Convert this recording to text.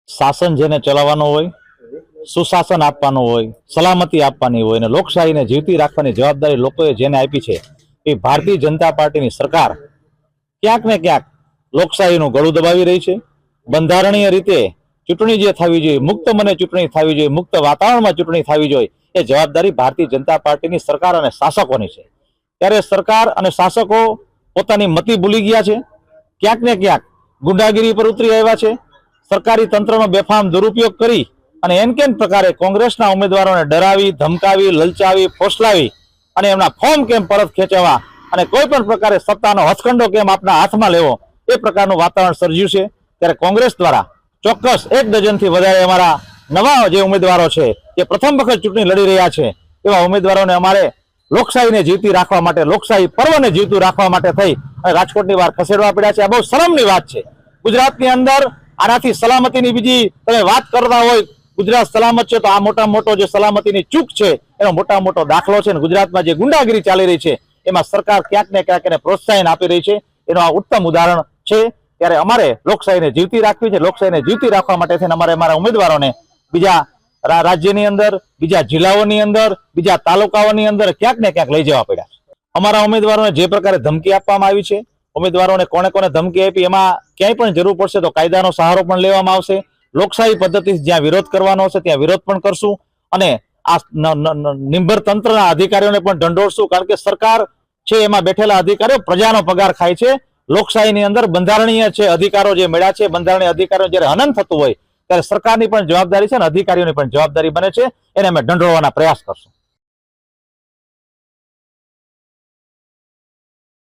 શાસન જેને ચલાવવાનું હોય, સુશાસન આપવાનું હોય, સલામતી આપવાની હોય અને લોકશાહીને જીવતી રાખવાની જવાબદારી લોકોએ જેને આપી છે એ ભારતીય જનતા પાર્ટીની સરકાર ક્યાંક ને ક્યાંક લોકશાહીનું ગળું દબાવી રહી છે. બંધારણીય રીતે ચૂંટણી જે થવી જોઈએ, મુક્ત મને ચૂંટણી થવી જોઈએ, મુક્ત વાતાવરણમાં ચૂંટણી થવી જોઈએ, એ જવાબદારી ભારતીય જનતા પાર્ટીની સરકાર અને શાસકોની છે. ત્યારે સરકાર અને શાસકો પોતાની મતિ ભૂલી ગયા છે, ક્યાંક ને ક્યાંક ગુંડાગીરી પર ઉતરી આવ્યા છે. સરકારી તંત્રનો બેફામ દુરુપયોગ કરી અને એનકેન પ્રકારે કોંગ્રેસના ઉમેદવારોને ડરાવી, ધમકાવી, લલચાવી, ફોસલાવી અને એમના ફોર્મ કેમ પરત ખેંચવા અને કોઈ પણ પ્રકારે સત્તાનો હથકંડો કેમ આપના હાથમાં લેવો એ પ્રકારનું વાતાવરણ સર્જ્યું છે. ત્યારે કોંગ્રેસ દ્વારા ચોક્કસ 1 ડઝનથી વધારે અમારા નવા જે ઉમેદવારો છે, જે પ્રથમ વખત ચૂંટણી લડી રહ્યા છે, એવા ઉમેદવારોને અમારે લોકશાહીને જીવતી રાખવા માટે, લોકશાહી પર્વને જીવતું રાખવા માટે થઈ અને રાજકોટની બહાર ખસેડવા પડ્યા છે. આ બહુ શરમની વાત છે. ગુજરાતની અંદર આનાથી સલામતીની બીજી તમે વાત કરતા હોય, ગુજરાત સલામત છે, તો આ મોટા મોટો જે સલામતીની ચૂક છે એનો મોટા મોટો દાખલો છે. ગુજરાતમાં જે ગુંડાગીરી ચાલી રહી છે એમાં સરકાર ક્યાંક ને ક્યાંક એને પ્રોત્સાહન આપી રહી છે, એનો આ ઉત્તમ ઉદાહરણ છે. ત્યારે અમારે લોકશાહીને જીવતી રાખવી છે. લોકશાહીને જીવતી રાખવા માટે થઈને અમારે અમારા ઉમેદવારોને બીજા રાજ્યની અંદર, બીજા જિલ્લાઓની અંદર, બીજા તાલુકાઓની અંદર ક્યાંક ને ક્યાંક લઈ જવા પડ્યા છે. અમારા ઉમેદવારોને જે પ્રકારે ધમકી આપવામાં આવી છે, ઉમેદવારોને કોને કોને ધમકી આપી, એમાં ક્યાંય પણ જરૂર પડશે તો કાયદાનો સહારો પણ લેવામાં આવશે. લોકશાહી પદ્ધતિથી જ્યાં વિરોધ કરવાનો હશે ત્યાં વિરોધ પણ કરશું અને આ નિંભર તંત્રના અધિકારીઓને પણ ઢંઢોળશું. કારણ કે સરકાર છે એમાં બેઠેલા અધિકારીઓ પ્રજાનો પગાર ખાય છે. લોકશાહીની અંદર બંધારણીય છે અધિકારો જે મળ્યા છે, બંધારણીય અધિકારો જ્યારે હનન થતું હોય ત્યારે સરકારની પણ જવાબદારી છે અને અધિકારીઓની પણ જવાબદારી બને છે. એને અમે ઢંઢોળવાના પ્રયાસ કરશું.